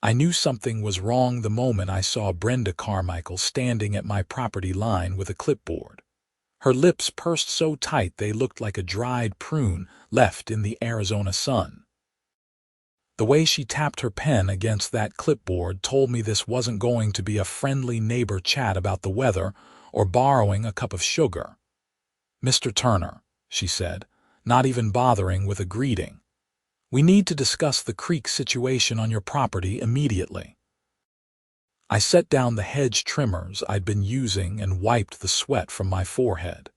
I knew something was wrong the moment I saw Brenda Carmichael standing at my property line with a clipboard. Her lips pursed so tight they looked like a dried prune left in the Arizona sun. The way she tapped her pen against that clipboard told me this wasn't going to be a friendly neighbor chat about the weather or borrowing a cup of sugar. "Mr. Turner," she said, not even bothering with a greeting, "we need to discuss the creek situation on your property immediately." I set down the hedge trimmers I'd been using and wiped the sweat from my forehead.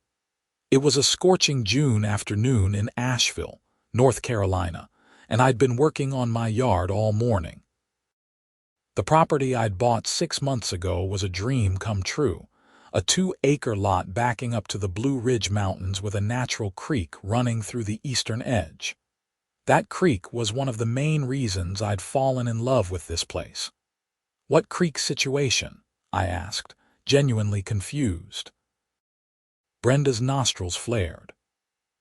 It was a scorching June afternoon in Asheville, North Carolina, and I'd been working on my yard all morning. The property I'd bought 6 months ago was a dream come true, a 2-acre lot backing up to the Blue Ridge Mountains with a natural creek running through the eastern edge. That creek was one of the main reasons I'd fallen in love with this place. "What creek situation?" I asked, genuinely confused. Brenda's nostrils flared.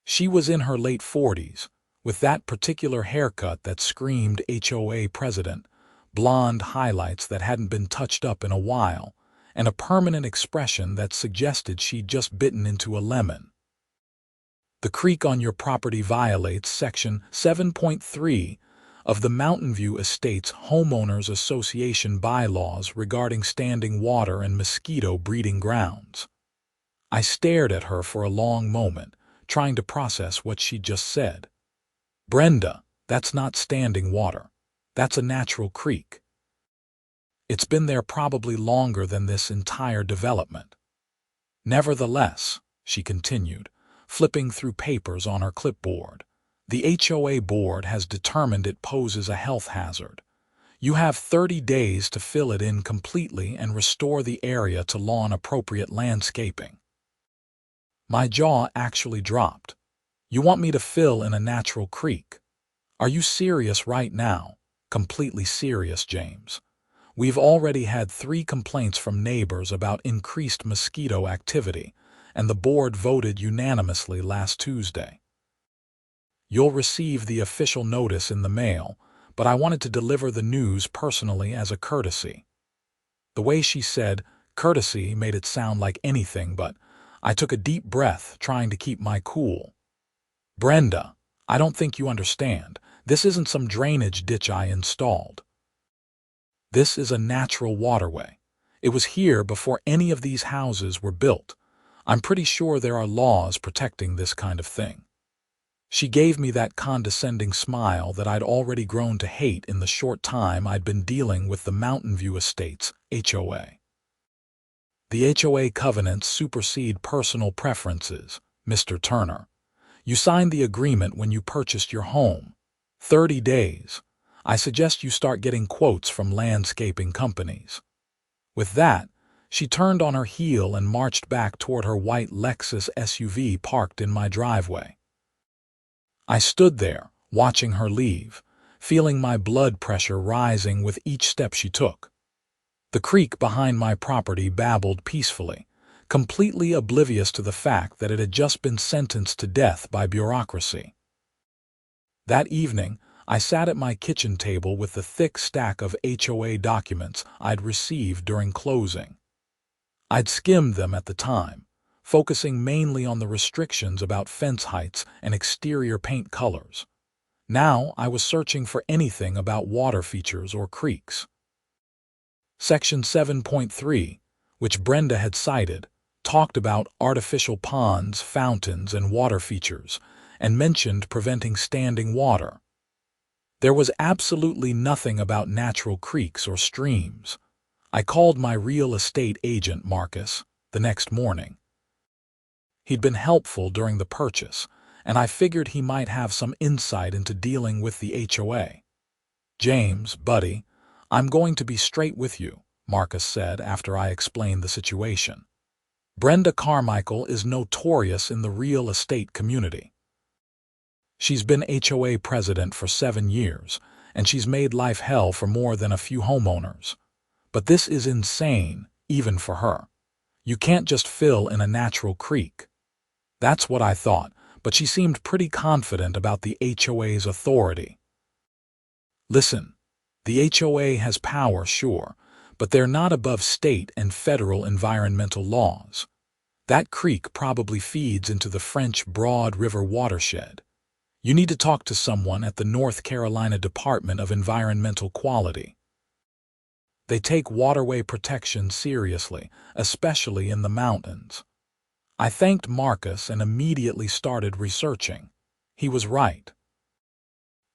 She was in her late 40s, with that particular haircut that screamed HOA president, blonde highlights that hadn't been touched up in a while, and a permanent expression that suggested she'd just bitten into a lemon. "The creek on your property violates Section 7.3 of the Mountain View Estates Homeowners Association bylaws regarding standing water and mosquito breeding grounds." I stared at her for a long moment, trying to process what she'd just said. "Brenda, that's not standing water. That's a natural creek. It's been there probably longer than this entire development." "Nevertheless," she continued, flipping through papers on her clipboard, "the HOA board has determined it poses a health hazard. You have 30 days to fill it in completely and restore the area to lawn-appropriate landscaping." My jaw actually dropped. "You want me to fill in a natural creek? Are you serious right now?" "Completely serious, James. We've already had 3 complaints from neighbors about increased mosquito activity, and the board voted unanimously last Tuesday. You'll receive the official notice in the mail, but I wanted to deliver the news personally as a courtesy." The way she said courtesy made it sound like anything but. I took a deep breath, trying to keep my cool. "Brenda, I don't think you understand. This isn't some drainage ditch I installed. This is a natural waterway. It was here before any of these houses were built. I'm pretty sure there are laws protecting this kind of thing." She gave me that condescending smile that I'd already grown to hate in the short time I'd been dealing with the Mountain View Estates, HOA. "The HOA covenants supersede personal preferences, Mr. Turner. You signed the agreement when you purchased your home. 30 days. I suggest you start getting quotes from landscaping companies." With that, she turned on her heel and marched back toward her white Lexus SUV parked in my driveway. I stood there, watching her leave, feeling my blood pressure rising with each step she took. The creek behind my property babbled peacefully, completely oblivious to the fact that it had just been sentenced to death by bureaucracy. That evening, I sat at my kitchen table with the thick stack of HOA documents I'd received during closing. I'd skimmed them at the time, focusing mainly on the restrictions about fence heights and exterior paint colors. Now I was searching for anything about water features or creeks. Section 7.3, which Brenda had cited, talked about artificial ponds, fountains, and water features, and mentioned preventing standing water. There was absolutely nothing about natural creeks or streams. I called my real estate agent, Marcus, the next morning. He'd been helpful during the purchase, and I figured he might have some insight into dealing with the HOA. "James, buddy, I'm going to be straight with you," Marcus said after I explained the situation. "Brenda Carmichael is notorious in the real estate community. She's been HOA president for 7 years, and she's made life hell for more than a few homeowners. But this is insane, even for her. You can't just fill in a natural creek." That's what I thought, but she seemed pretty confident about the HOA's authority. "Listen, The HOA has power, sure, but they're not above state and federal environmental laws. That creek probably feeds into the French Broad River watershed. You need to talk to someone at the North Carolina Department of Environmental Quality. They take waterway protection seriously, especially in the mountains. I thanked Marcus and immediately started researching. He was right.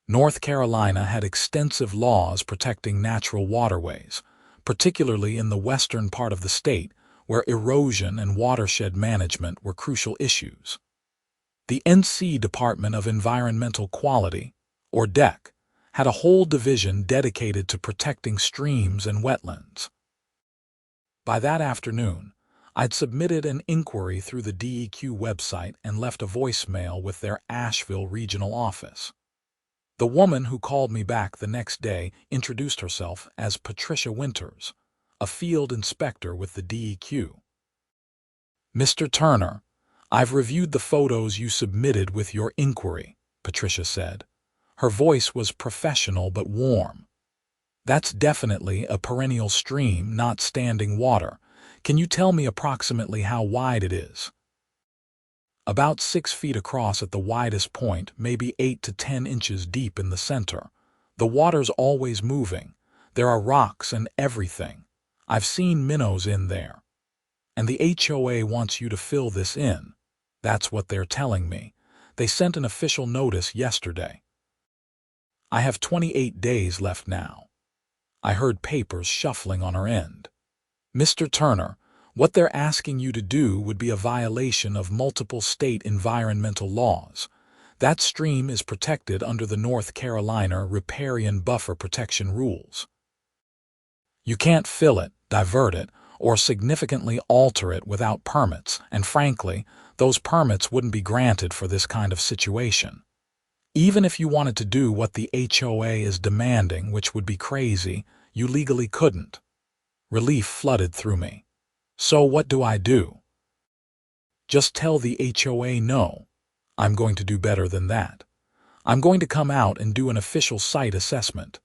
North Carolina had extensive laws protecting natural waterways, particularly in the western part of the state, where erosion and watershed management were crucial issues. The NC Department of Environmental Quality, or DEC, had a whole division dedicated to protecting streams and wetlands. By that afternoon, I'd submitted an inquiry through the DEQ website and left a voicemail with their Asheville regional office. The woman who called me back the next day introduced herself as Patricia Winters, a field inspector with the DEQ. "Mr. Turner, I've reviewed the photos you submitted with your inquiry," Patricia said. Her voice was professional but warm. "That's definitely a perennial stream, not standing water. Can you tell me approximately how wide it is?" "About 6 feet across at the widest point, maybe 8 to 10 inches deep in the center. The water's always moving. There are rocks and everything. I've seen minnows in there. And the HOA wants you to fill this in. That's what they're telling me. They sent an official notice yesterday. I have 28 days left now." I heard papers shuffling on her end. "Mr. Turner, what they're asking you to do would be a violation of multiple state environmental laws. That stream is protected under the North Carolina riparian buffer protection rules. You can't fill it, divert it, or significantly alter it without permits, and frankly, those permits wouldn't be granted for this kind of situation. Even if you wanted to do what the HOA is demanding, which would be crazy, you legally couldn't." Relief flooded through me. "So what do I do?" "Just tell the HOA no. I'm going to do better than that. I'm going to come out and do an official site assessment.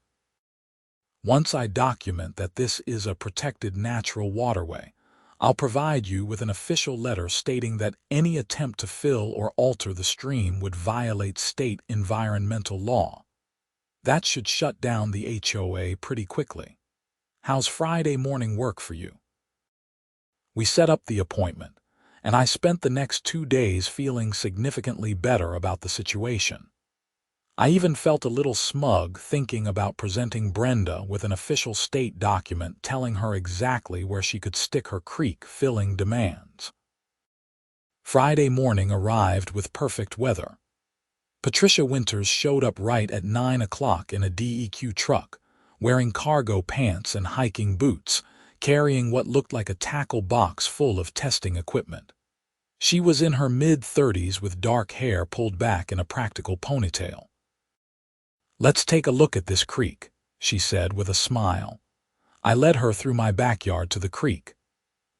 Once I document that this is a protected natural waterway, I'll provide you with an official letter stating that any attempt to fill or alter the stream would violate state environmental law. That should shut down the HOA pretty quickly. How's Friday morning work for you?" We set up the appointment, and I spent the next 2 days feeling significantly better about the situation. I even felt a little smug thinking about presenting Brenda with an official state document telling her exactly where she could stick her creek filling demands. Friday morning arrived with perfect weather. Patricia Winters showed up right at 9 o'clock in a DEQ truck, wearing cargo pants and hiking boots, carrying what looked like a tackle box full of testing equipment. She was in her mid-30s with dark hair pulled back in a practical ponytail. "Let's take a look at this creek," she said with a smile. I led her through my backyard to the creek.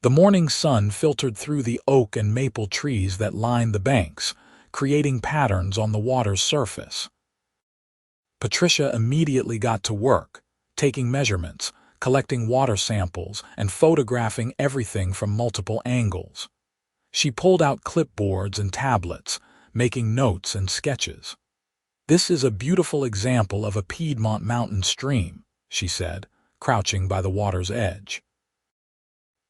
The morning sun filtered through the oak and maple trees that lined the banks, creating patterns on the water's surface. Patricia immediately got to work, taking measurements, collecting water samples, and photographing everything from multiple angles. She pulled out clipboards and tablets, making notes and sketches. "This is a beautiful example of a Piedmont mountain stream," she said, crouching by the water's edge.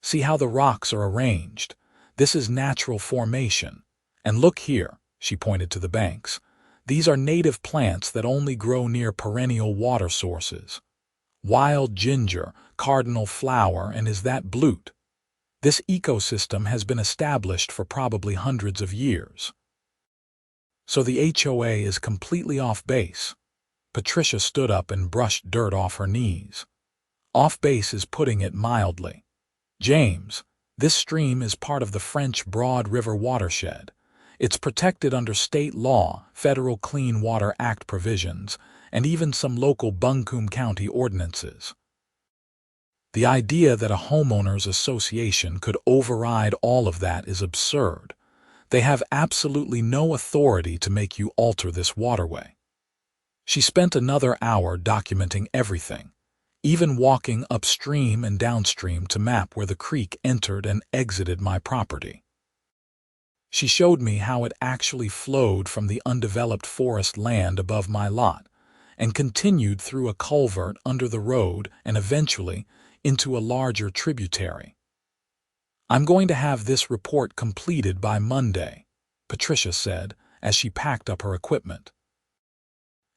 "See how the rocks are arranged? This is natural formation. And look here," she pointed to the banks. "These are native plants that only grow near perennial water sources. Wild ginger, cardinal flower, and is that blute? This ecosystem has been established for probably hundreds of years. So the HOA is completely off base." Patricia stood up and brushed dirt off her knees. "Off base is putting it mildly. James, this stream is part of the French Broad River watershed. It's protected under state law, federal Clean Water Act provisions, and even some local Buncombe County ordinances. The idea that a homeowners association could override all of that is absurd. They have absolutely no authority to make you alter this waterway." She spent another hour documenting everything, even walking upstream and downstream to map where the creek entered and exited my property. She showed me how it actually flowed from the undeveloped forest land above my lot and continued through a culvert under the road and eventually into a larger tributary. "I'm going to have this report completed by Monday," Patricia said as she packed up her equipment.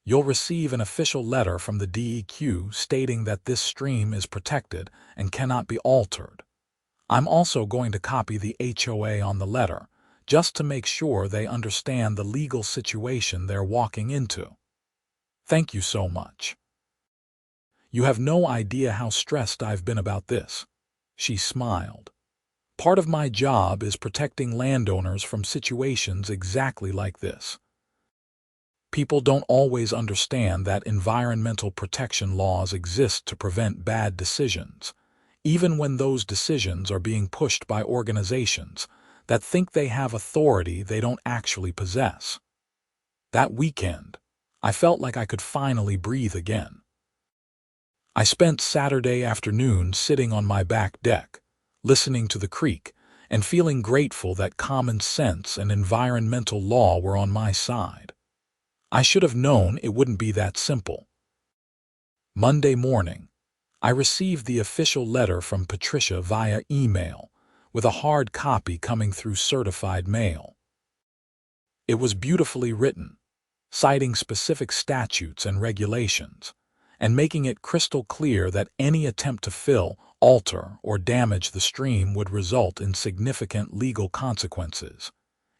"You'll receive an official letter from the DEQ stating that this stream is protected and cannot be altered. I'm also going to copy the HOA on the letter, just to make sure they understand the legal situation they're walking into. Thank you so much. You have no idea how stressed I've been about this." She smiled. "Part of my job is protecting landowners from situations exactly like this. People don't always understand that environmental protection laws exist to prevent bad decisions, even when those decisions are being pushed by organizations that think they have authority they don't actually possess." That weekend, I felt like I could finally breathe again. I spent Saturday afternoon sitting on my back deck, listening to the creek, and feeling grateful that common sense and environmental law were on my side. I should have known it wouldn't be that simple. Monday morning, I received the official letter from Patricia via email, with a hard copy coming through certified mail. It was beautifully written, citing specific statutes and regulations, and making it crystal clear that any attempt to fill, alter, or damage the stream would result in significant legal consequences,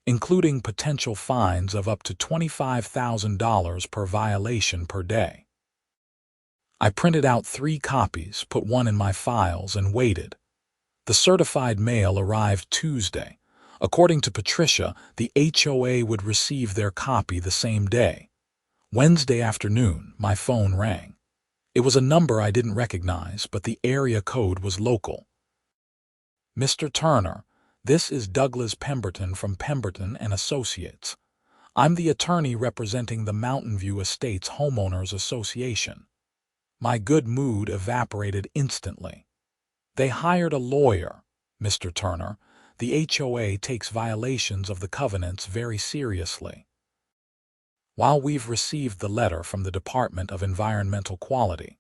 including potential fines of up to $25,000 per violation per day. I printed out 3 copies, put one in my files, and waited. The certified mail arrived Tuesday. According to Patricia, the HOA would receive their copy the same day. Wednesday afternoon, my phone rang. It was a number I didn't recognize, but the area code was local. "Mr. Turner, this is Douglas Pemberton from Pemberton and Associates. I'm the attorney representing the Mountain View Estates Homeowners Association." My good mood evaporated instantly. "They hired a lawyer, Mr. Turner. The HOA takes violations of the covenants very seriously." While we've received the letter from the Department of Environmental Quality,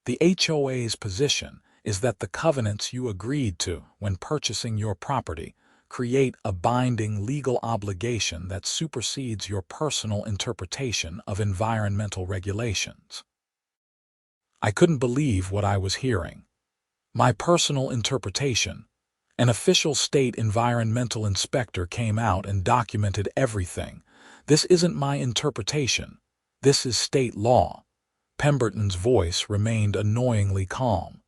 the HOA's position is that the covenants you agreed to when purchasing your property create a binding legal obligation that supersedes your personal interpretation of environmental regulations. I couldn't believe what I was hearing. My personal interpretation. An official state environmental inspector came out and documented everything. "This isn't my interpretation. This is state law." Pemberton's voice remained annoyingly calm.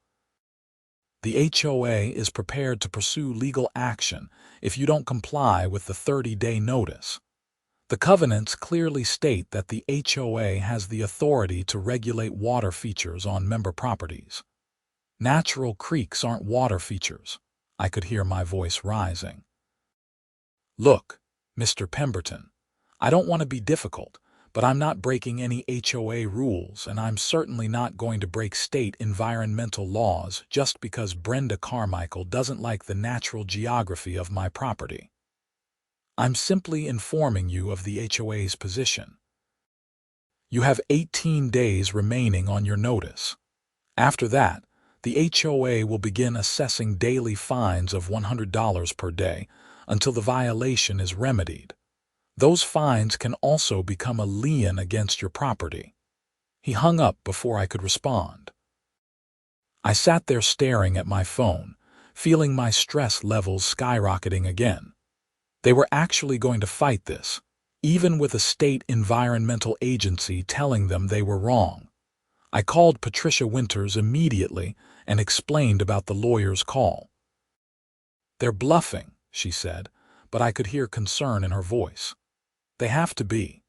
"The HOA is prepared to pursue legal action if you don't comply with the 30-day notice. The covenants clearly state that the HOA has the authority to regulate water features on member properties. Natural creeks aren't water features." I could hear my voice rising. "Look, Mr. Pemberton, I don't want to be difficult, but I'm not breaking any HOA rules, and I'm certainly not going to break state environmental laws just because Brenda Carmichael doesn't like the natural geography of my property. I'm simply informing you of the HOA's position. You have 18 days remaining on your notice. After that, the HOA will begin assessing daily fines of $100 per day until the violation is remedied. Those fines can also become a lien against your property." He hung up before I could respond. I sat there staring at my phone, feeling my stress levels skyrocketing again. They were actually going to fight this, even with a state environmental agency telling them they were wrong. I called Patricia Winters immediately and explained about the lawyer's call. "They're bluffing," she said, but I could hear concern in her voice. "They have to be.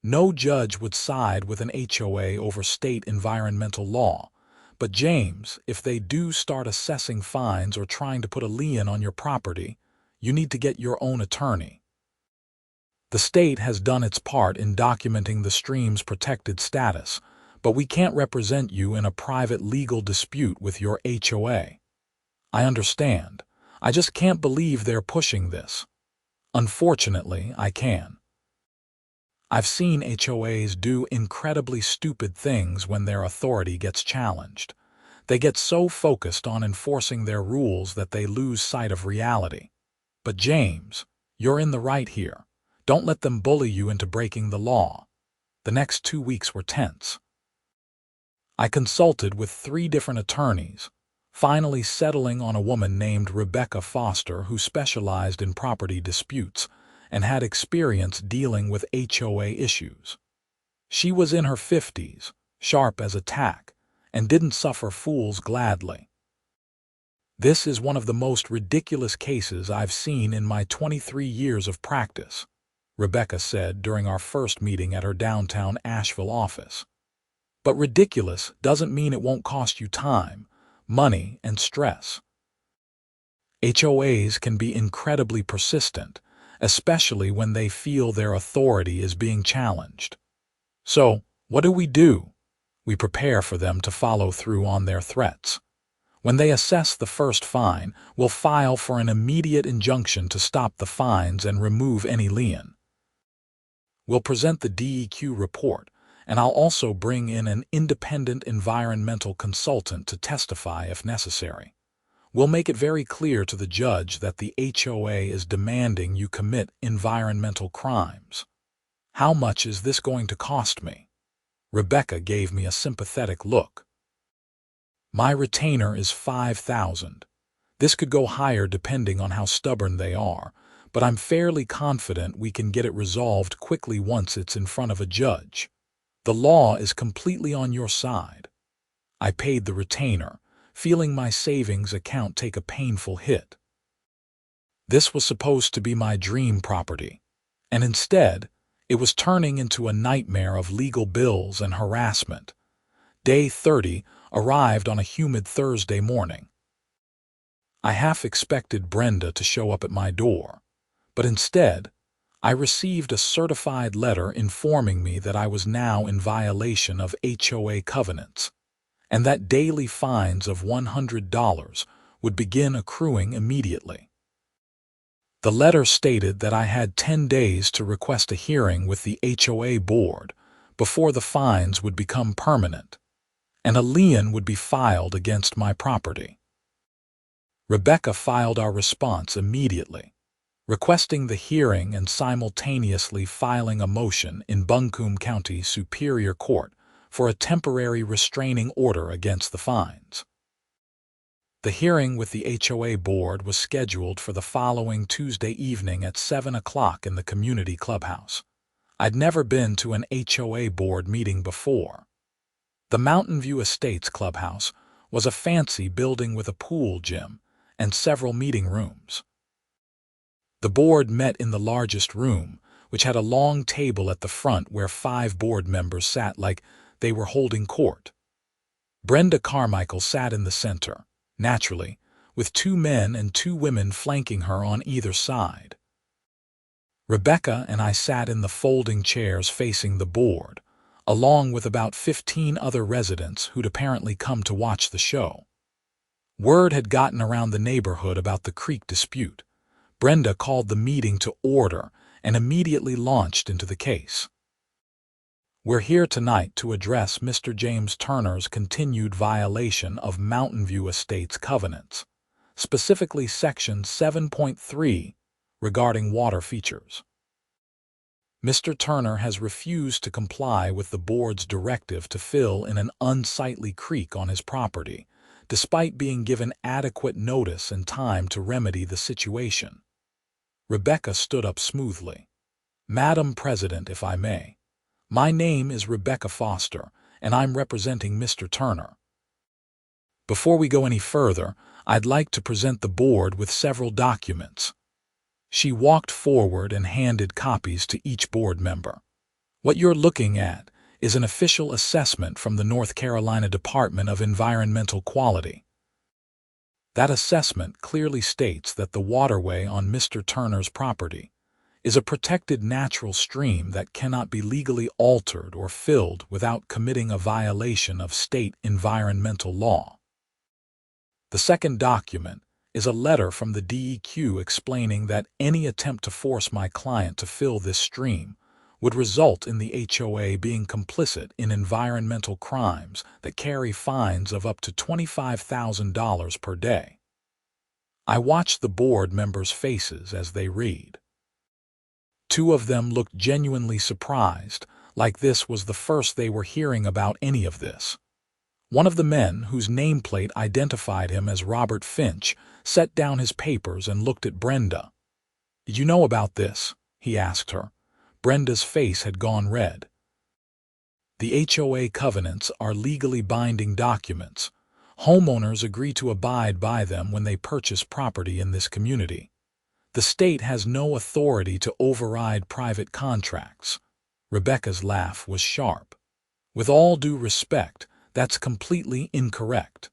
No judge would side with an HOA over state environmental law. But James, if they do start assessing fines or trying to put a lien on your property, you need to get your own attorney." The state has done its part in documenting the stream's protected status, but we can't represent you in a private legal dispute with your HOA. I understand. I just can't believe they're pushing this. Unfortunately, I can. I've seen HOAs do incredibly stupid things when their authority gets challenged. They get so focused on enforcing their rules that they lose sight of reality. But James, you're in the right here. Don't let them bully you into breaking the law. The next 2 weeks were tense. I consulted with 3 different attorneys, finally settling on a woman named Rebecca Foster who specialized in property disputes and had experience dealing with HOA issues. She was in her 50s, sharp as a tack, and didn't suffer fools gladly. This is one of the most ridiculous cases I've seen in my 23 years of practice, Rebecca said during our first meeting at her downtown Asheville office. But ridiculous doesn't mean it won't cost you time, money, and stress. HOAs can be incredibly persistent, especially when they feel their authority is being challenged. So, what do? We prepare for them to follow through on their threats. When they assess the first fine, we'll file for an immediate injunction to stop the fines and remove any lien. We'll present the DEQ report, and I'll also bring in an independent environmental consultant to testify if necessary. We'll make it very clear to the judge that the HOA is demanding you commit environmental crimes. How much is this going to cost me? Rebecca gave me a sympathetic look. My retainer is $5,000. This could go higher depending on how stubborn they are, but I'm fairly confident we can get it resolved quickly once it's in front of a judge. The law is completely on your side. I paid the retainer, feeling my savings account take a painful hit. This was supposed to be my dream property, and instead, it was turning into a nightmare of legal bills and harassment. Day 30 arrived on a humid Thursday morning. I half expected Brenda to show up at my door, but instead, I received a certified letter informing me that I was now in violation of HOA covenants, and that daily fines of $100 would begin accruing immediately. The letter stated that I had 10 days to request a hearing with the HOA board before the fines would become permanent, and a lien would be filed against my property. Rebecca filed our response immediately, requesting the hearing and simultaneously filing a motion in Buncombe County Superior Court for a temporary restraining order against the fines. The hearing with the HOA board was scheduled for the following Tuesday evening at 7 o'clock in the community clubhouse. I'd never been to an HOA board meeting before. The Mountain View Estates clubhouse was a fancy building with a pool gym and several meeting rooms. The board met in the largest room, which had a long table at the front where 5 board members sat like they were holding court. Brenda Carmichael sat in the center, naturally, with 2 men and 2 women flanking her on either side. Rebecca and I sat in the folding chairs facing the board, along with about 15 other residents who'd apparently come to watch the show. Word had gotten around the neighborhood about the creek dispute. Brenda called the meeting to order and immediately launched into the case. We're here tonight to address Mr. James Turner's continued violation of Mountain View Estates covenants, specifically Section 7.3 regarding water features. Mr. Turner has refused to comply with the board's directive to fill in an unsightly creek on his property, despite being given adequate notice and time to remedy the situation. Rebecca stood up smoothly. Madam President, if I may. My name is Rebecca Foster, and I'm representing Mr. Turner. Before we go any further, I'd like to present the board with several documents. She walked forward and handed copies to each board member. What you're looking at is an official assessment from the North Carolina Department of Environmental Quality. That assessment clearly states that the waterway on Mr. Turner's property is a protected natural stream that cannot be legally altered or filled without committing a violation of state environmental law. The second document is a letter from the DEQ explaining that any attempt to force my client to fill this stream would result in the HOA being complicit in environmental crimes that carry fines of up to $25,000 per day. I watched the board members' faces as they read. Two of them looked genuinely surprised, like this was the first they were hearing about any of this. One of the men, whose nameplate identified him as Robert Finch, set down his papers and looked at Brenda. "Did you know about this?" he asked her. Brenda's face had gone red. The HOA covenants are legally binding documents. Homeowners agree to abide by them when they purchase property in this community. The state has no authority to override private contracts. Rebecca's laugh was sharp. With all due respect, that's completely incorrect.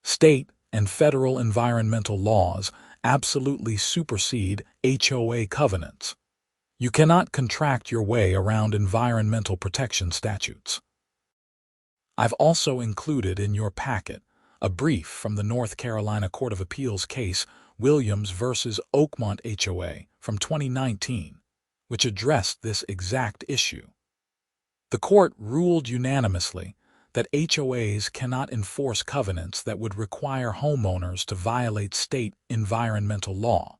State and federal environmental laws absolutely supersede HOA covenants. You cannot contract your way around environmental protection statutes. I've also included in your packet a brief from the North Carolina Court of Appeals case Williams v. Oakmont HOA from 2019, which addressed this exact issue. The court ruled unanimously that HOAs cannot enforce covenants that would require homeowners to violate state environmental law.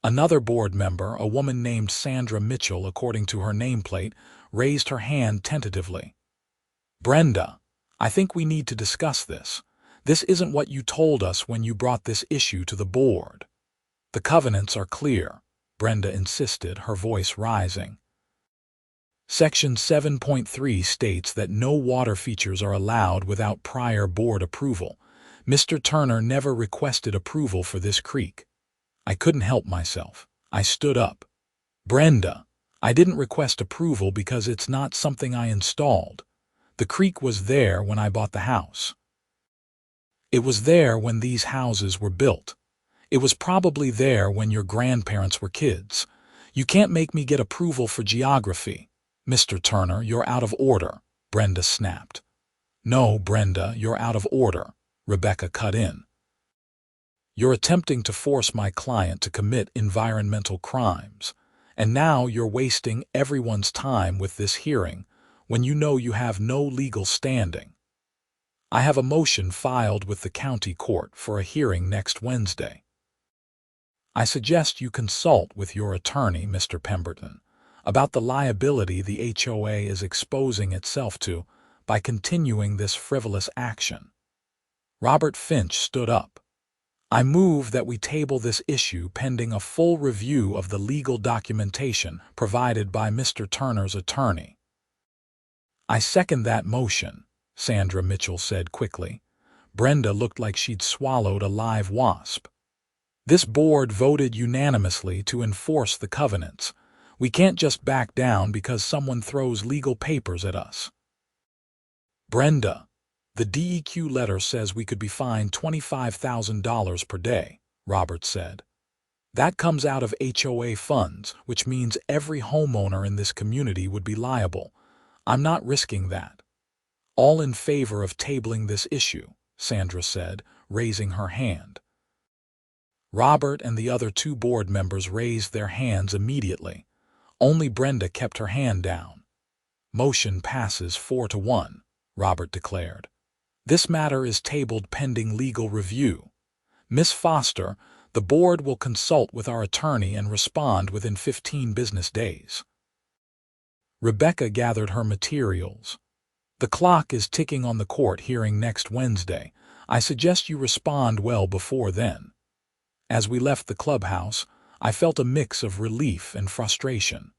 Another board member, a woman named Sandra Mitchell according to her nameplate, raised her hand tentatively. "Brenda, I think we need to discuss this. This isn't what you told us when you brought this issue to the board." "The covenants are clear," Brenda insisted, her voice rising. Section 7.3 states that no water features are allowed without prior board approval. Mr. Turner never requested approval for this creek. I couldn't help myself. I stood up. "Brenda, I didn't request approval because it's not something I installed. The creek was there when I bought the house. It was there when these houses were built. It was probably there when your grandparents were kids. You can't make me get approval for geography." "Mr. Turner, you're out of order," Brenda snapped. "No, Brenda, you're out of order," Rebecca cut in. "You're attempting to force my client to commit environmental crimes, and now you're wasting everyone's time with this hearing when you know you have no legal standing. I have a motion filed with the county court for a hearing next Wednesday. I suggest you consult with your attorney, Mr. Pemberton, about the liability the HOA is exposing itself to by continuing this frivolous action." Robert Finch stood up. "I move that we table this issue pending a full review of the legal documentation provided by Mr. Turner's attorney." "I second that motion," Sandra Mitchell said quickly. Brenda looked like she'd swallowed a live wasp. "This board voted unanimously to enforce the covenants. We can't just back down because someone throws legal papers at us." "Brenda, the DEQ letter says we could be fined $25,000 per day," Robert said. "That comes out of HOA funds, which means every homeowner in this community would be liable. I'm not risking that." "All in favor of tabling this issue," Sandra said, raising her hand. Robert and the other two board members raised their hands immediately. Only Brenda kept her hand down. "Motion passes 4-1, Robert declared. "This matter is tabled pending legal review. Miss Foster, the board will consult with our attorney and respond within 15 business days." Rebecca gathered her materials. "The clock is ticking on the court hearing next Wednesday. I suggest you respond well before then." As we left the clubhouse, I felt a mix of relief and frustration.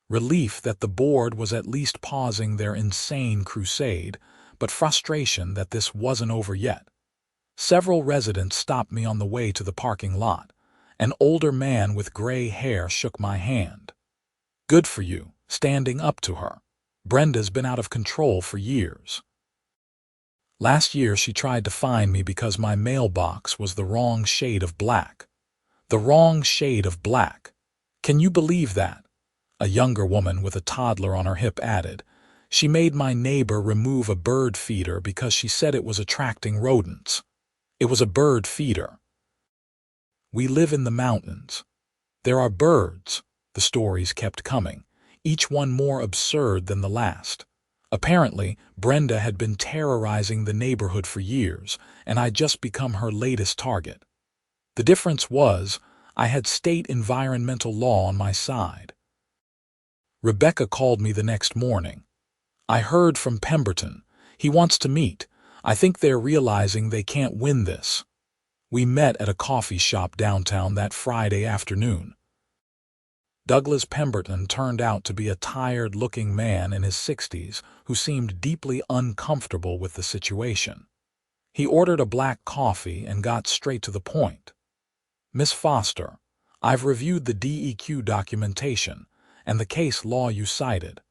Relief that the board was at least pausing their insane crusade, but frustration that this wasn't over yet. Several residents stopped me on the way to the parking lot. An older man with gray hair shook my hand. "Good for you, standing up to her. Brenda's been out of control for years. Last year she tried to fine me because my mailbox was the wrong shade of black. The wrong shade of black. Can you believe that? A younger woman with a toddler on her hip added. She made my neighbor remove a bird feeder because she said it was attracting rodents. It was a bird feeder. We live in the mountains. There are birds. The stories kept coming, each one more absurd than the last. Apparently, Brenda had been terrorizing the neighborhood for years, and I'd just become her latest target. The difference was, I had state environmental law on my side. Rebecca called me the next morning. I heard from Pemberton. He wants to meet. I think they're realizing they can't win this. We met at a coffee shop downtown that Friday afternoon. Douglas Pemberton turned out to be a tired-looking man in his 60s who seemed deeply uncomfortable with the situation. He ordered a black coffee and got straight to the point. Miss Foster, I've reviewed the DEQ documentation and the case law you cited.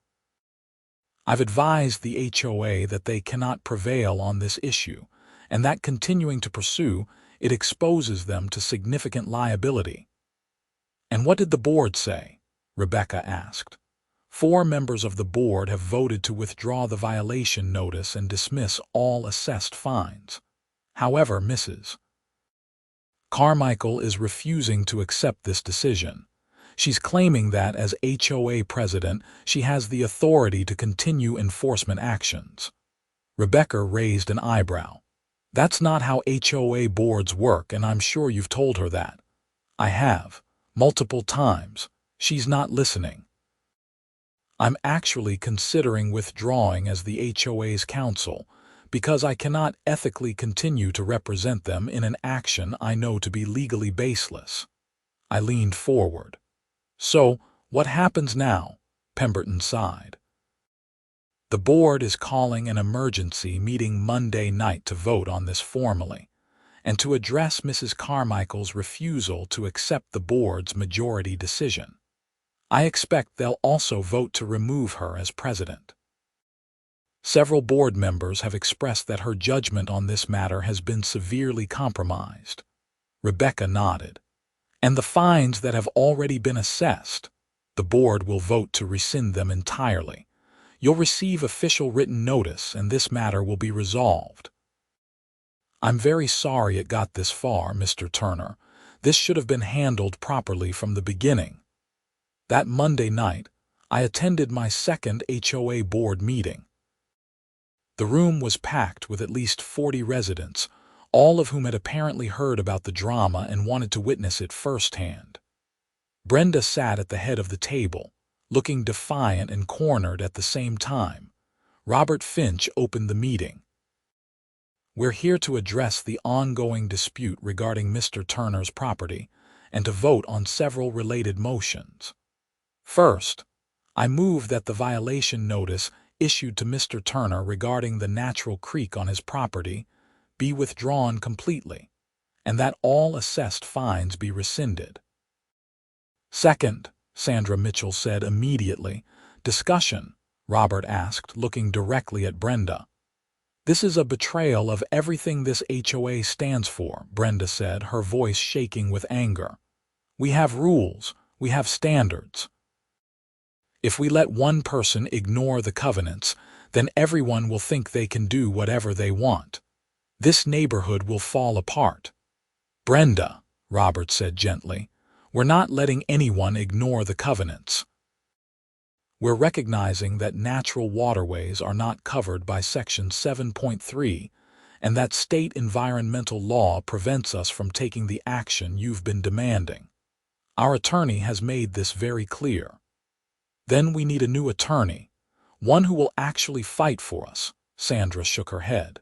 I've advised the HOA that they cannot prevail on this issue, and that continuing to pursue it exposes them to significant liability. And what did the board say? Rebecca asked. 4 members of the board have voted to withdraw the violation notice and dismiss all assessed fines. However, Mrs. Carmichael is refusing to accept this decision. She's claiming that, as HOA president, she has the authority to continue enforcement actions. Rebecca raised an eyebrow. That's not how HOA boards work, and I'm sure you've told her that. I have. Multiple times. She's not listening. I'm actually considering withdrawing as the HOA's counsel because I cannot ethically continue to represent them in an action I know to be legally baseless. I leaned forward. So, what happens now? Pemberton sighed. The board is calling an emergency meeting Monday night to vote on this formally, and to address Mrs. Carmichael's refusal to accept the board's majority decision. I expect they'll also vote to remove her as president. Several board members have expressed that her judgment on this matter has been severely compromised. Rebecca nodded. And the fines that have already been assessed, the board will vote to rescind them entirely. You'll receive official written notice, and this matter will be resolved. I'm very sorry it got this far, Mr. Turner. This should have been handled properly from the beginning. That Monday night, I attended my second HOA board meeting. The room was packed with at least 40 residents, all of whom had apparently heard about the drama and wanted to witness it firsthand. Brenda sat at the head of the table, looking defiant and cornered at the same time. Robert Finch opened the meeting. We're here to address the ongoing dispute regarding Mr. Turner's property and to vote on several related motions. First, I move that the violation notice issued to Mr. Turner regarding the natural creek on his property be withdrawn completely, and that all assessed fines be rescinded. Second, Sandra Mitchell said immediately. Discussion, Robert asked, looking directly at Brenda. This is a betrayal of everything this HOA stands for, Brenda said, her voice shaking with anger. We have rules, we have standards. If we let one person ignore the covenants, then everyone will think they can do whatever they want. This neighborhood will fall apart. Brenda, Robert said gently, we're not letting anyone ignore the covenants. We're recognizing that natural waterways are not covered by Section 7.3 and that state environmental law prevents us from taking the action you've been demanding. Our attorney has made this very clear. Then we need a new attorney, one who will actually fight for us. Sandra shook her head.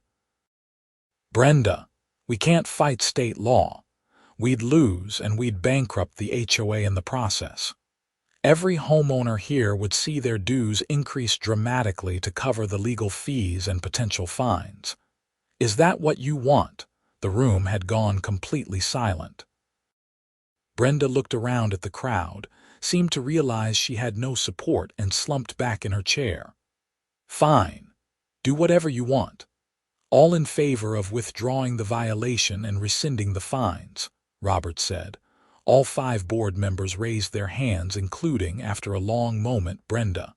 Brenda, we can't fight state law. We'd lose and we'd bankrupt the HOA in the process. Every homeowner here would see their dues increase dramatically to cover the legal fees and potential fines. Is that what you want? The room had gone completely silent. Brenda looked around at the crowd, seemed to realize she had no support, and slumped back in her chair. Fine. Do whatever you want. All in favor of withdrawing the violation and rescinding the fines, Robert said. All 5 board members raised their hands, including, after a long moment, Brenda.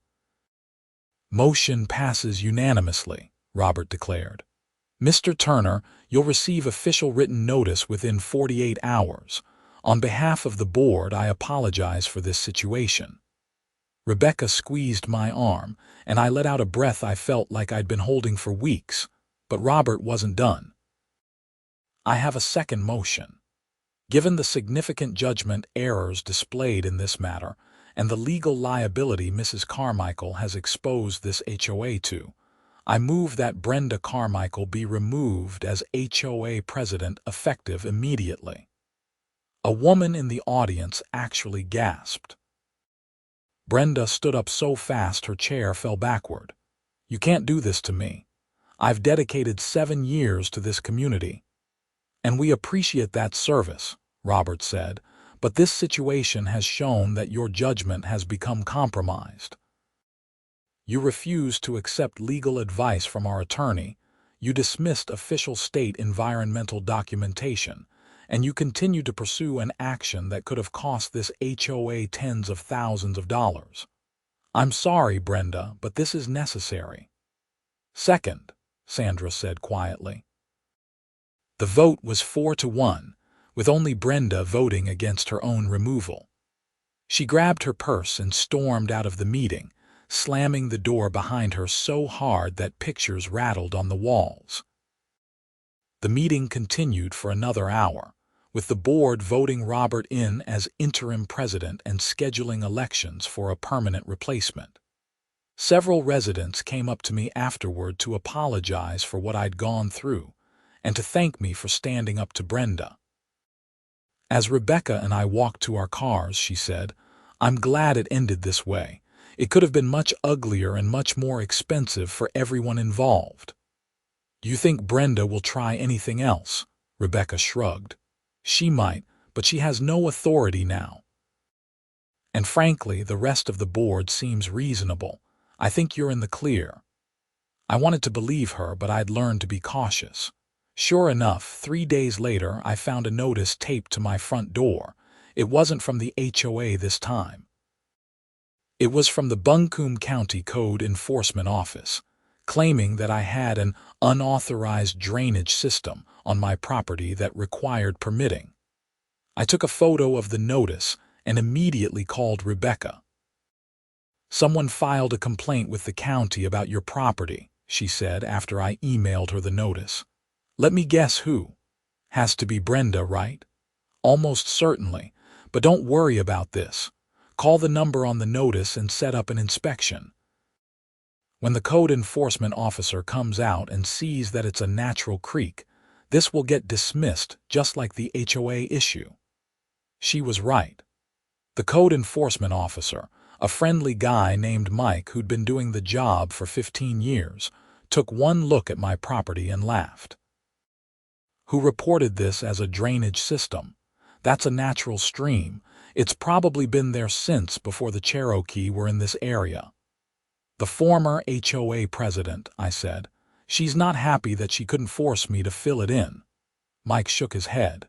"Motion passes unanimously," Robert declared. "Mr. Turner, you'll receive official written notice within 48 hours. On behalf of the board, I apologize for this situation." Rebecca squeezed my arm, and I let out a breath I felt like I'd been holding for weeks. But Robert wasn't done. "I have a second motion. Given the significant judgment errors displayed in this matter, and the legal liability Mrs. Carmichael has exposed this HOA to, I move that Brenda Carmichael be removed as HOA president effective immediately." A woman in the audience actually gasped. Brenda stood up so fast her chair fell backward. "You can't do this to me. I've dedicated 7 years to this community." "And we appreciate that service," Robert said, "but this situation has shown that your judgment has become compromised. You refused to accept legal advice from our attorney, you dismissed official state environmental documentation, and you continued to pursue an action that could have cost this HOA tens of thousands of dollars. I'm sorry, Brenda, but this is necessary." "Second," Sandra said quietly. The vote was 4-1, with only Brenda voting against her own removal. She grabbed her purse and stormed out of the meeting, slamming the door behind her so hard that pictures rattled on the walls. The meeting continued for another hour, with the board voting Robert in as interim president and scheduling elections for a permanent replacement. Several residents came up to me afterward to apologize for what I'd gone through and to thank me for standing up to Brenda. As Rebecca and I walked to our cars, she said, "I'm glad it ended this way. It could have been much uglier and much more expensive for everyone involved." "Do you think Brenda will try anything else?" Rebecca shrugged. "She might, but she has no authority now. And frankly, the rest of the board seems reasonable. I think you're in the clear." I wanted to believe her, but I'd learned to be cautious. Sure enough, 3 days later, I found a notice taped to my front door. It wasn't from the HOA this time. It was from the Buncombe County Code Enforcement Office, claiming that I had an unauthorized drainage system on my property that required permitting. I took a photo of the notice and immediately called Rebecca. "Someone filed a complaint with the county about your property," she said after I emailed her the notice. "Let me guess who. Has to be Brenda, right?" "Almost certainly, but don't worry about this. Call the number on the notice and set up an inspection. When the code enforcement officer comes out and sees that it's a natural creek, this will get dismissed just like the HOA issue." She was right. The code enforcement officer, a friendly guy named Mike who'd been doing the job for 15 years, took one look at my property and laughed. "Who reported this as a drainage system? That's a natural stream. It's probably been there since before the Cherokee were in this area." "The former HOA president," I said. "She's not happy that she couldn't force me to fill it in." Mike shook his head.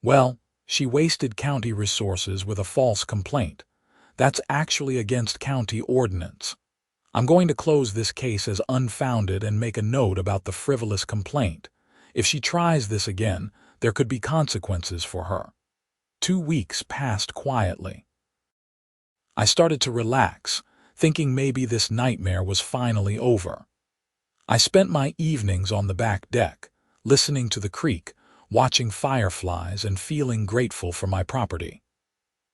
"Well, she wasted county resources with a false complaint. That's actually against county ordinance. I'm going to close this case as unfounded and make a note about the frivolous complaint. If she tries this again, there could be consequences for her." 2 weeks passed quietly. I started to relax, thinking maybe this nightmare was finally over. I spent my evenings on the back deck, listening to the creek, watching fireflies, and feeling grateful for my property.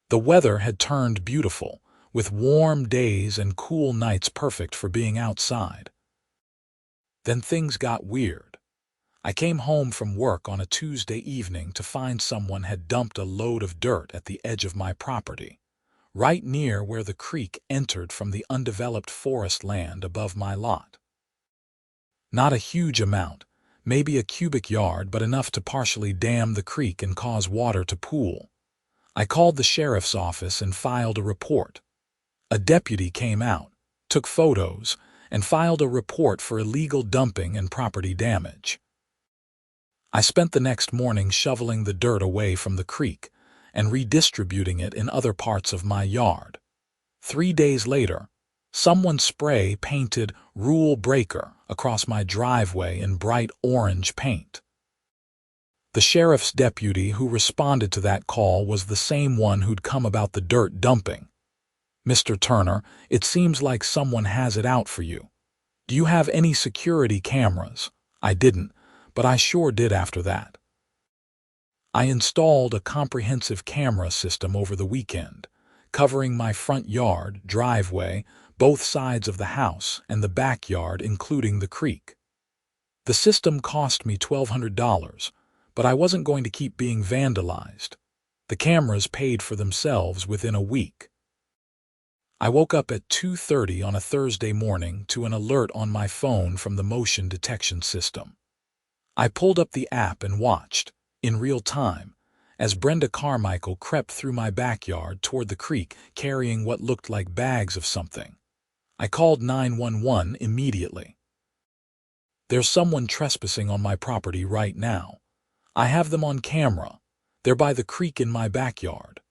The weather had turned beautiful, with warm days and cool nights perfect for being outside. Then things got weird. I came home from work on a Tuesday evening to find someone had dumped a load of dirt at the edge of my property, right near where the creek entered from the undeveloped forest land above my lot. Not a huge amount, maybe a cubic yard, but enough to partially dam the creek and cause water to pool. I called the sheriff's office and filed a report. A deputy came out, took photos, and filed a report for illegal dumping and property damage. I spent the next morning shoveling the dirt away from the creek, and redistributing it in other parts of my yard. 3 days later, someone spray painted "Rule Breaker" across my driveway in bright orange paint. The sheriff's deputy who responded to that call was the same one who'd come about the dirt dumping. "Mr. Turner, it seems like someone has it out for you. Do you have any security cameras?" I didn't, but I sure did after that. I installed a comprehensive camera system over the weekend, covering my front yard, driveway, both sides of the house, and the backyard, including the creek. The system cost me $1,200, but I wasn't going to keep being vandalized. The cameras paid for themselves within a week. I woke up at 2:30 on a Thursday morning to an alert on my phone from the motion detection system. I pulled up the app and watched, in real time, as Brenda Carmichael crept through my backyard toward the creek carrying what looked like bags of something. I called 911 immediately. "There's someone trespassing on my property right now. I have them on camera. They're by the creek in my backyard."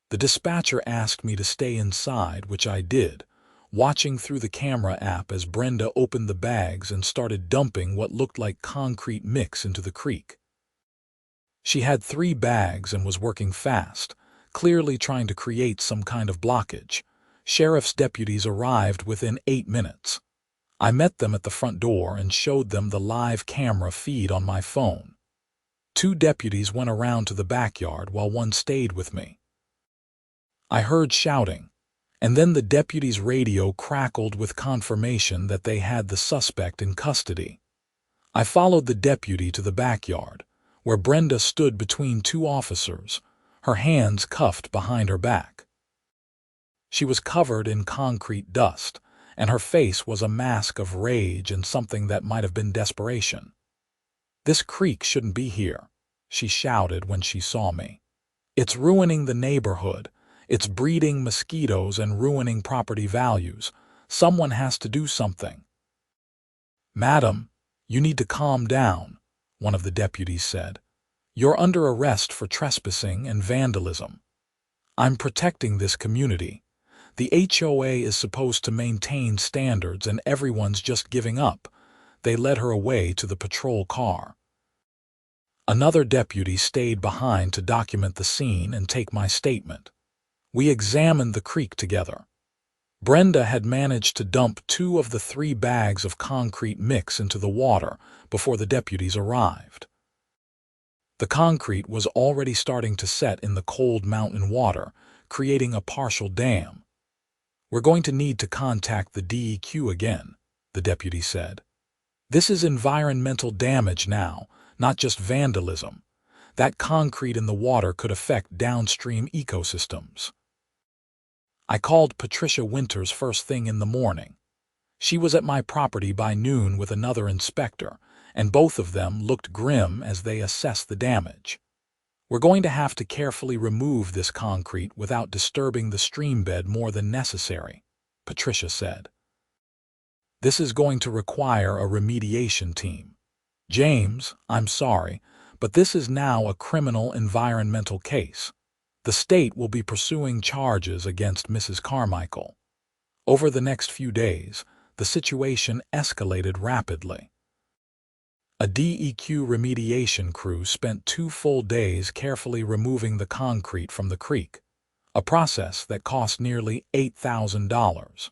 The dispatcher asked me to stay inside, which I did, watching through the camera app as Brenda opened the bags and started dumping what looked like concrete mix into the creek. She had 3 bags and was working fast, clearly trying to create some kind of blockage. Sheriff's deputies arrived within 8 minutes. I met them at the front door and showed them the live camera feed on my phone. 2 deputies went around to the backyard while one stayed with me. I heard shouting, and then the deputy's radio crackled with confirmation that they had the suspect in custody. I followed the deputy to the backyard, where Brenda stood between 2 officers, her hands cuffed behind her back. She was covered in concrete dust, and her face was a mask of rage and something that might have been desperation. "This creek shouldn't be here," she shouted when she saw me. "It's ruining the neighborhood. It's breeding mosquitoes and ruining property values. Someone has to do something." "Madam, you need to calm down," one of the deputies said. "You're under arrest for trespassing and vandalism. I'm protecting this community. The HOA is supposed to maintain standards and everyone's just giving up." They led her away to the patrol car. Another deputy stayed behind to document the scene and take my statement. We examined the creek together. Brenda had managed to dump 2 of the 3 bags of concrete mix into the water before the deputies arrived. The concrete was already starting to set in the cold mountain water, creating a partial dam. "We're going to need to contact the DEQ again," the deputy said. "This is environmental damage now, not just vandalism. That concrete in the water could affect downstream ecosystems." I called Patricia Winters first thing in the morning. She was at my property by noon with another inspector, and both of them looked grim as they assessed the damage. "We're going to have to carefully remove this concrete without disturbing the stream bed more than necessary," Patricia said. "This is going to require a remediation team. James, I'm sorry, but this is now a criminal environmental case. The state will be pursuing charges against Mrs. Carmichael." Over the next few days, the situation escalated rapidly. A DEQ remediation crew spent 2 full days carefully removing the concrete from the creek, a process that cost nearly $8,000.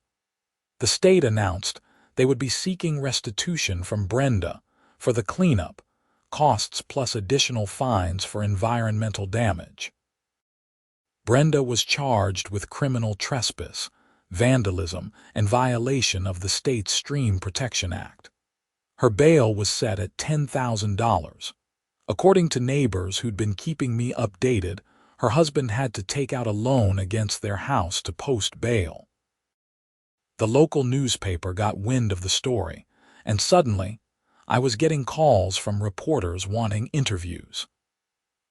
The state announced they would be seeking restitution from Brenda for the cleanup, costs plus additional fines for environmental damage. Brenda was charged with criminal trespass, vandalism, and violation of the state's Stream Protection Act. Her bail was set at $10,000. According to neighbors who'd been keeping me updated, her husband had to take out a loan against their house to post bail. The local newspaper got wind of the story, and suddenly, I was getting calls from reporters wanting interviews.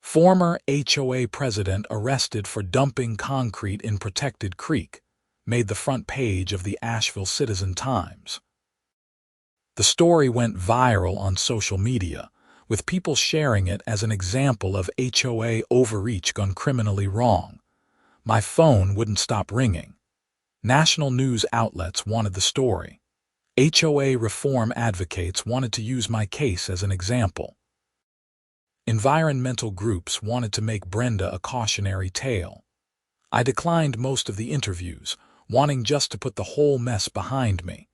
"Former HOA president arrested for dumping concrete in protected creek," made the front page of the Asheville Citizen-Times. The story went viral on social media, with people sharing it as an example of HOA overreach gone criminally wrong. My phone wouldn't stop ringing. National news outlets wanted the story. HOA reform advocates wanted to use my case as an example. Environmental groups wanted to make Brenda a cautionary tale. I declined most of the interviews, wanting just to put the whole mess behind me.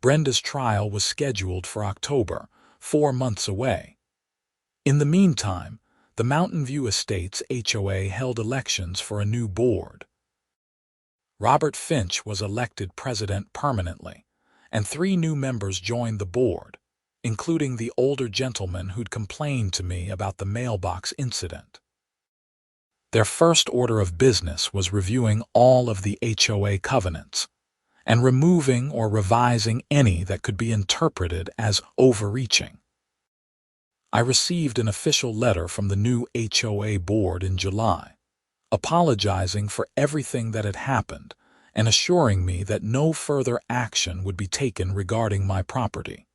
Brenda's trial was scheduled for October, 4 months away. In the meantime, the Mountain View Estates HOA held elections for a new board. Robert Finch was elected president permanently, and 3 new members joined the board, including the older gentleman who'd complained to me about the mailbox incident. Their first order of business was reviewing all of the HOA covenants and removing or revising any that could be interpreted as overreaching. I received an official letter from the new HOA board in July, apologizing for everything that had happened and assuring me that no further action would be taken regarding my property.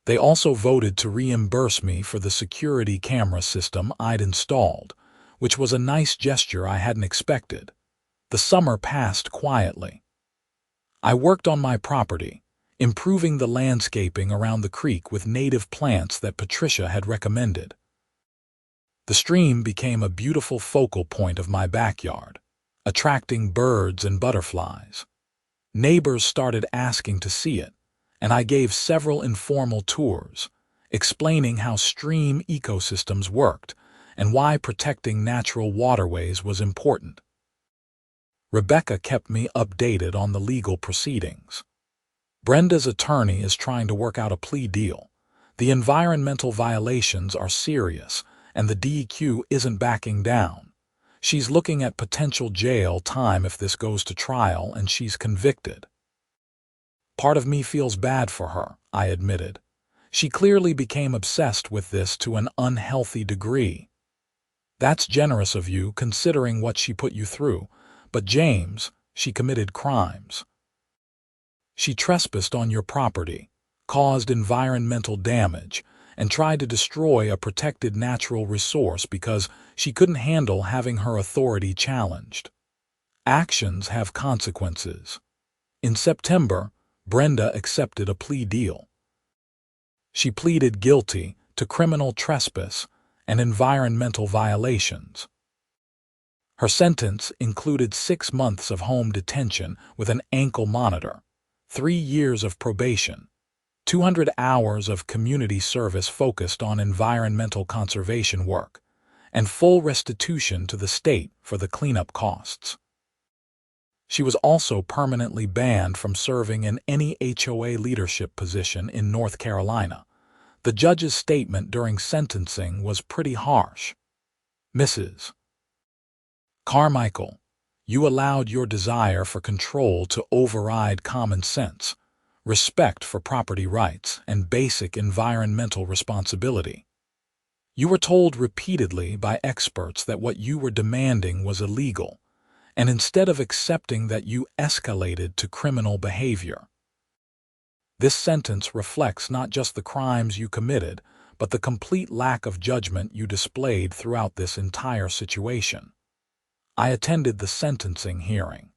They also voted to reimburse me for the security camera system I'd installed, which was a nice gesture I hadn't expected. The summer passed quietly. I worked on my property, improving the landscaping around the creek with native plants that Patricia had recommended. The stream became a beautiful focal point of my backyard, attracting birds and butterflies. Neighbors started asking to see it, and I gave several informal tours, explaining how stream ecosystems worked and why protecting natural waterways was important. Rebecca kept me updated on the legal proceedings. Brenda's attorney is trying to work out a plea deal. The environmental violations are serious, and the DEQ isn't backing down. She's looking at potential jail time if this goes to trial and she's convicted. Part of me feels bad for her, I admitted. She clearly became obsessed with this to an unhealthy degree. That's generous of you considering what she put you through, but James, she committed crimes. She trespassed on your property, caused environmental damage, and tried to destroy a protected natural resource because she couldn't handle having her authority challenged. Actions have consequences. In September, Brenda accepted a plea deal. She pleaded guilty to criminal trespass and environmental violations. Her sentence included 6 months of home detention with an ankle monitor, 3 years of probation, 200 hours of community service focused on environmental conservation work, and full restitution to the state for the cleanup costs. She was also permanently banned from serving in any HOA leadership position in North Carolina. The judge's statement during sentencing was pretty harsh. Mrs. Carmichael, you allowed your desire for control to override common sense, respect for property rights, and basic environmental responsibility. You were told repeatedly by experts that what you were demanding was illegal, and instead of accepting that, you escalated to criminal behavior. This sentence reflects not just the crimes you committed, but the complete lack of judgment you displayed throughout this entire situation. I attended the sentencing hearing.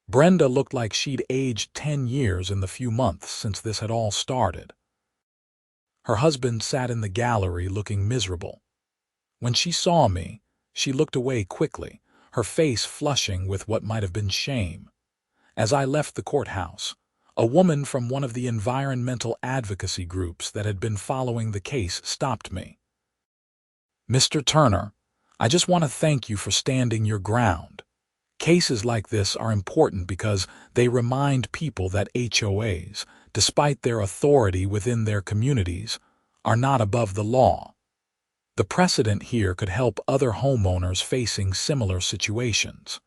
Brenda looked like she'd aged 10 years in the few months since this had all started. Her husband sat in the gallery looking miserable. When she saw me, she looked away quickly, her face flushing with what might have been shame. As I left the courthouse, a woman from one of the environmental advocacy groups that had been following the case stopped me. "Mr. Turner, I just want to thank you for standing your ground. Cases like this are important because they remind people that HOAs, despite their authority within their communities, are not above the law. The precedent here could help other homeowners facing similar situations."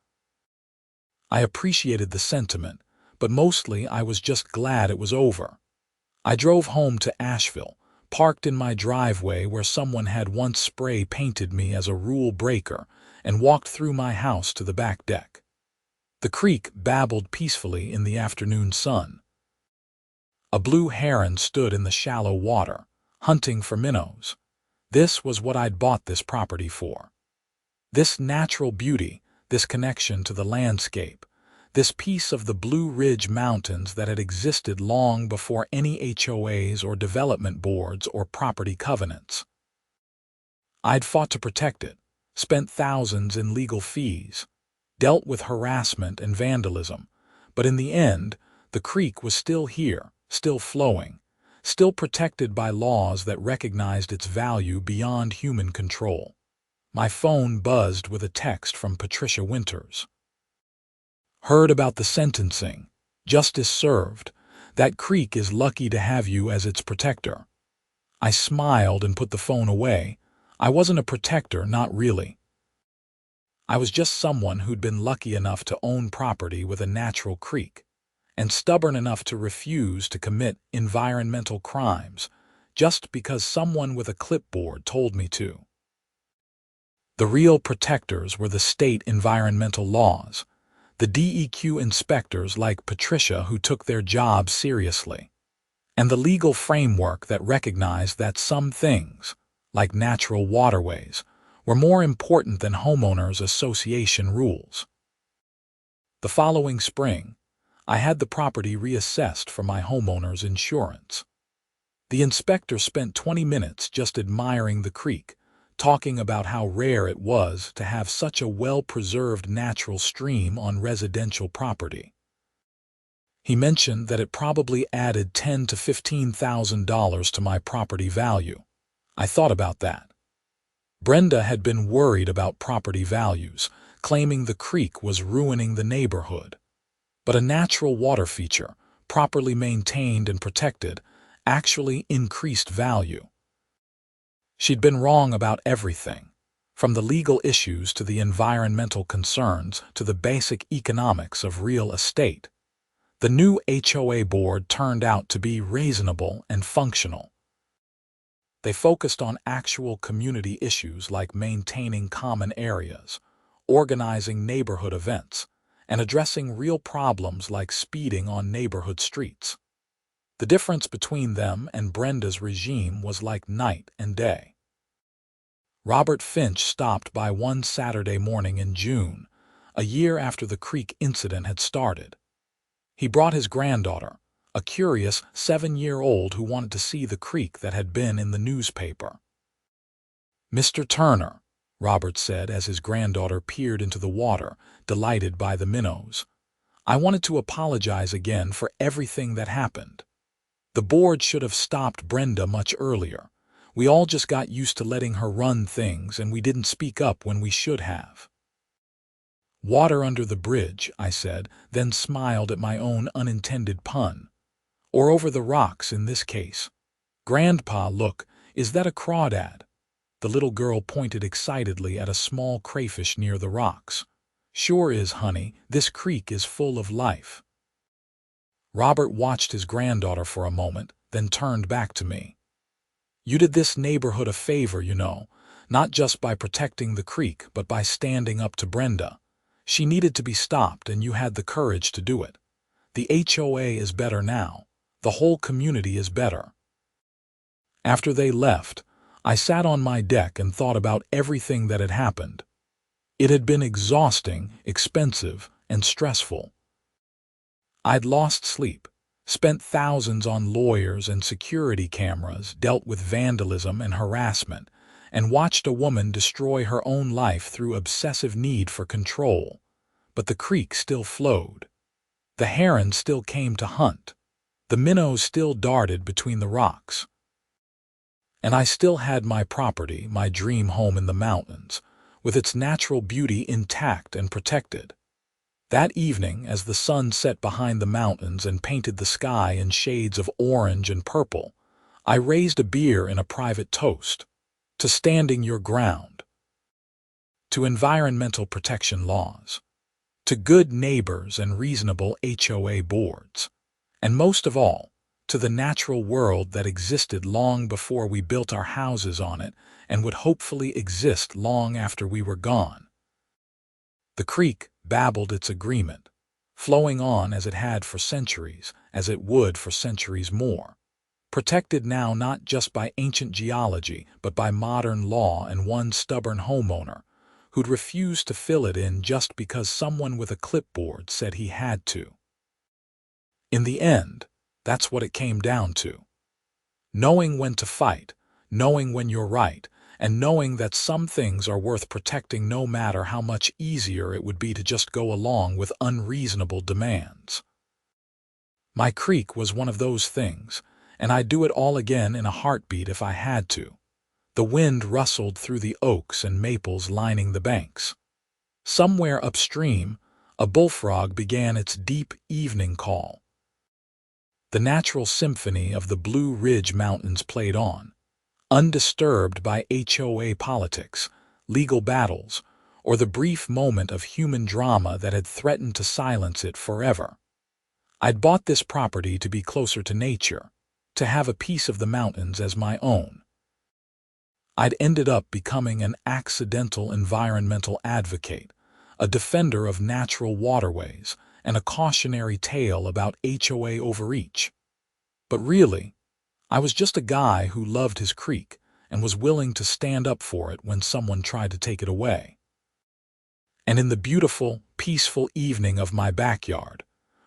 I appreciated the sentiment, but mostly I was just glad it was over. I drove home to Asheville, parked in my driveway where someone had once spray painted me as a rule breaker, and walked through my house to the back deck. The creek babbled peacefully in the afternoon sun. A blue heron stood in the shallow water, hunting for minnows. This was what I'd bought this property for. This natural beauty, this connection to the landscape, this piece of the Blue Ridge Mountains that had existed long before any HOAs or development boards or property covenants. I'd fought to protect it, spent thousands in legal fees, dealt with harassment and vandalism, but in the end, the creek was still here, still flowing, still protected by laws that recognized its value beyond human control. My phone buzzed with a text from Patricia Winters. Heard about the sentencing. Justice served. That creek is lucky to have you as its protector. I smiled and put the phone away. I wasn't a protector, not really. I was just someone who'd been lucky enough to own property with a natural creek, and stubborn enough to refuse to commit environmental crimes just because someone with a clipboard told me to. The real protectors were the state environmental laws, the DEQ inspectors like Patricia who took their job seriously, and the legal framework that recognized that some things, like natural waterways, were more important than homeowners' association rules. The following spring, I had the property reassessed for my homeowner's insurance. The inspector spent 20 minutes just admiring the creek, talking about how rare it was to have such a well-preserved natural stream on residential property. He mentioned that it probably added $10,000 to $15,000 to my property value. I thought about that. Brenda had been worried about property values, claiming the creek was ruining the neighborhood. But a natural water feature, properly maintained and protected, actually increased value. She'd been wrong about everything, from the legal issues to the environmental concerns to the basic economics of real estate. The new HOA board turned out to be reasonable and functional. They focused on actual community issues like maintaining common areas, organizing neighborhood events, and addressing real problems like speeding on neighborhood streets. The difference between them and Brenda's regime was like night and day. Robert Finch stopped by one Saturday morning in June, a year after the creek incident had started. He brought his granddaughter, a curious 7-year-old who wanted to see the creek that had been in the newspaper. "Mr. Turner," Robert said as his granddaughter peered into the water, delighted by the minnows, "I wanted to apologize again for everything that happened. The board should have stopped Brenda much earlier. We all just got used to letting her run things and we didn't speak up when we should have." "Water under the bridge," I said, then smiled at my own unintended pun. "Or over the rocks in this case. Grandpa, look, is that a crawdad?" The little girl pointed excitedly at a small crayfish near the rocks. "Sure is, honey, this creek is full of life." Robert watched his granddaughter for a moment, then turned back to me. "You did this neighborhood a favor, you know, not just by protecting the creek, but by standing up to Brenda. She needed to be stopped, and you had the courage to do it. The HOA is better now. The whole community is better." After they left, I sat on my deck and thought about everything that had happened. It had been exhausting, expensive, and stressful. I'd lost sleep, spent thousands on lawyers and security cameras, dealt with vandalism and harassment, and watched a woman destroy her own life through obsessive need for control. But the creek still flowed. The heron still came to hunt. The minnows still darted between the rocks. And I still had my property, my dream home in the mountains, with its natural beauty intact and protected. That evening, as the sun set behind the mountains and painted the sky in shades of orange and purple, I raised a beer in a private toast to standing your ground, to environmental protection laws, to good neighbors and reasonable HOA boards, and most of all, to the natural world that existed long before we built our houses on it and would hopefully exist long after we were gone. The creek babbled its agreement, flowing on as it had for centuries, as it would for centuries more, protected now not just by ancient geology, but by modern law and one stubborn homeowner who'd refused to fill it in just because someone with a clipboard said he had to. In the end, that's what it came down to. Knowing when to fight, knowing when you're right, and knowing that some things are worth protecting no matter how much easier it would be to just go along with unreasonable demands. My creek was one of those things, and I'd do it all again in a heartbeat if I had to. The wind rustled through the oaks and maples lining the banks. Somewhere upstream, a bullfrog began its deep evening call. The natural symphony of the Blue Ridge Mountains played on, undisturbed by HOA politics, legal battles, or the brief moment of human drama that had threatened to silence it forever. I'd bought this property to be closer to nature, to have a piece of the mountains as my own. I'd ended up becoming an accidental environmental advocate, a defender of natural waterways, and a cautionary tale about HOA overreach. But really, I was just a guy who loved his creek and was willing to stand up for it when someone tried to take it away. And in the beautiful, peaceful evening of my backyard,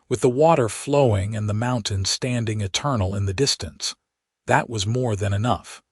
with the water flowing and the mountains standing eternal in the distance, that was more than enough.